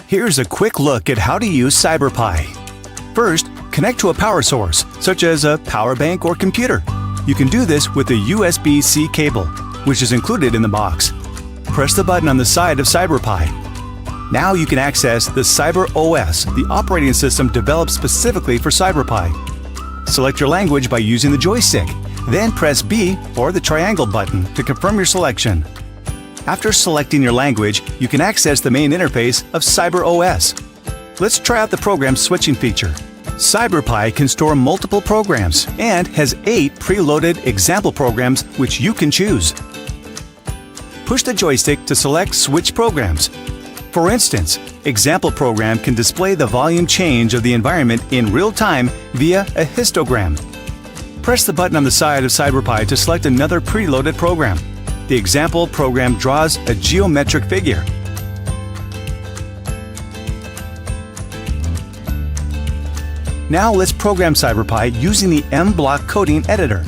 Here's a quick look at how to use Cyberpi. First, connect to a power source, such as a power bank or computer. You can do this with a USB-C cable, which is included in the box. Press the button on the side of Cyberpi. Now you can access the CyberOS, the operating system developed specifically for Cyberpi. Select your language by using the joystick, then press B or the triangle button to confirm your selection. After selecting your language, you can access the main interface of CyberOS. Let's try out the program switching feature. Cyberpi can store multiple programs and has 8 preloaded example programs which you can choose. Push the joystick to select Switch Programs. For instance, Example Program can display the volume change of the environment in real time via a histogram. Press the button on the side of Cyberpi to select another preloaded program. The example program draws a geometric figure. Now let's program Cyberpi using the Makeblock coding editor.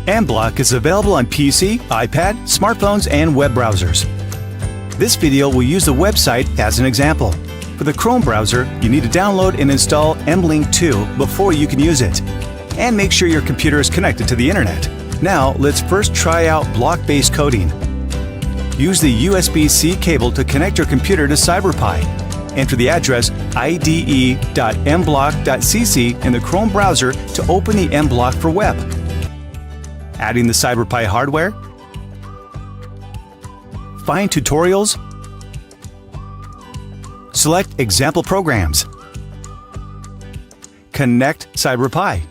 Makeblock is available on PC, iPad, smartphones, and web browsers. This video will use the website as an example. For the Chrome browser, you need to download and install Mlink 2 before you can use it. And make sure your computer is connected to the internet. Now, let's first try out block-based coding. Use the USB-C cable to connect your computer to Cyberpi. Enter the address ide.mblock.cc in the Chrome browser to open the Makeblock for web. Adding the Cyberpi hardware. Find Tutorials. Select Example Programs. Connect Cyberpi.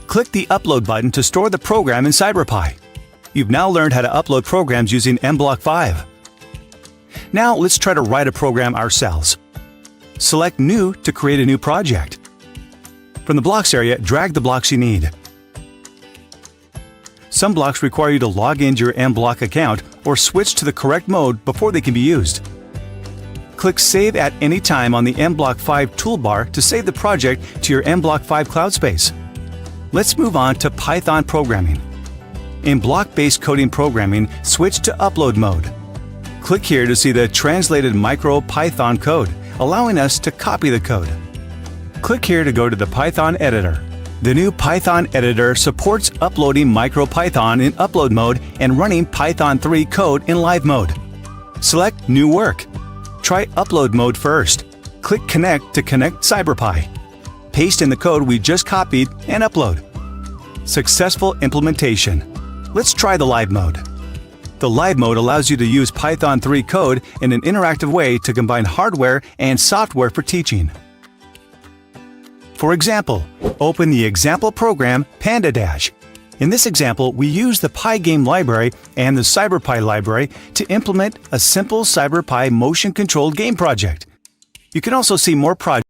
Click the Upload button to store the program in Cyberpi. You've now learned how to upload programs using Makeblock 5. Now let's try to write a program ourselves. Select New to create a new project. From the Blocks area, drag the blocks you need. Some blocks require you to log into your Makeblock account or switch to the correct mode before they can be used. Click Save at any time on the Makeblock 5 toolbar to save the project to your Makeblock 5 cloud space. Let's move on to Python programming. In block-based coding programming, switch to Upload mode. Click here to see the translated MicroPython code, allowing us to copy the code. Click here to go to the Python editor. The new Python editor supports uploading MicroPython in upload mode and running Python 3 code in live mode. Select New Work. Try Upload mode first. Click Connect to connect Cyberpi. Paste in the code we just copied and upload. Successful implementation. Let's try the live mode. The live mode allows you to use Python 3 code in an interactive way to combine hardware and software for teaching. For example, open the example program Panda Dash. In this example, we use the Pygame library and the Cyberpi library to implement a simple Cyberpi motion-controlled game project. You can also see more projects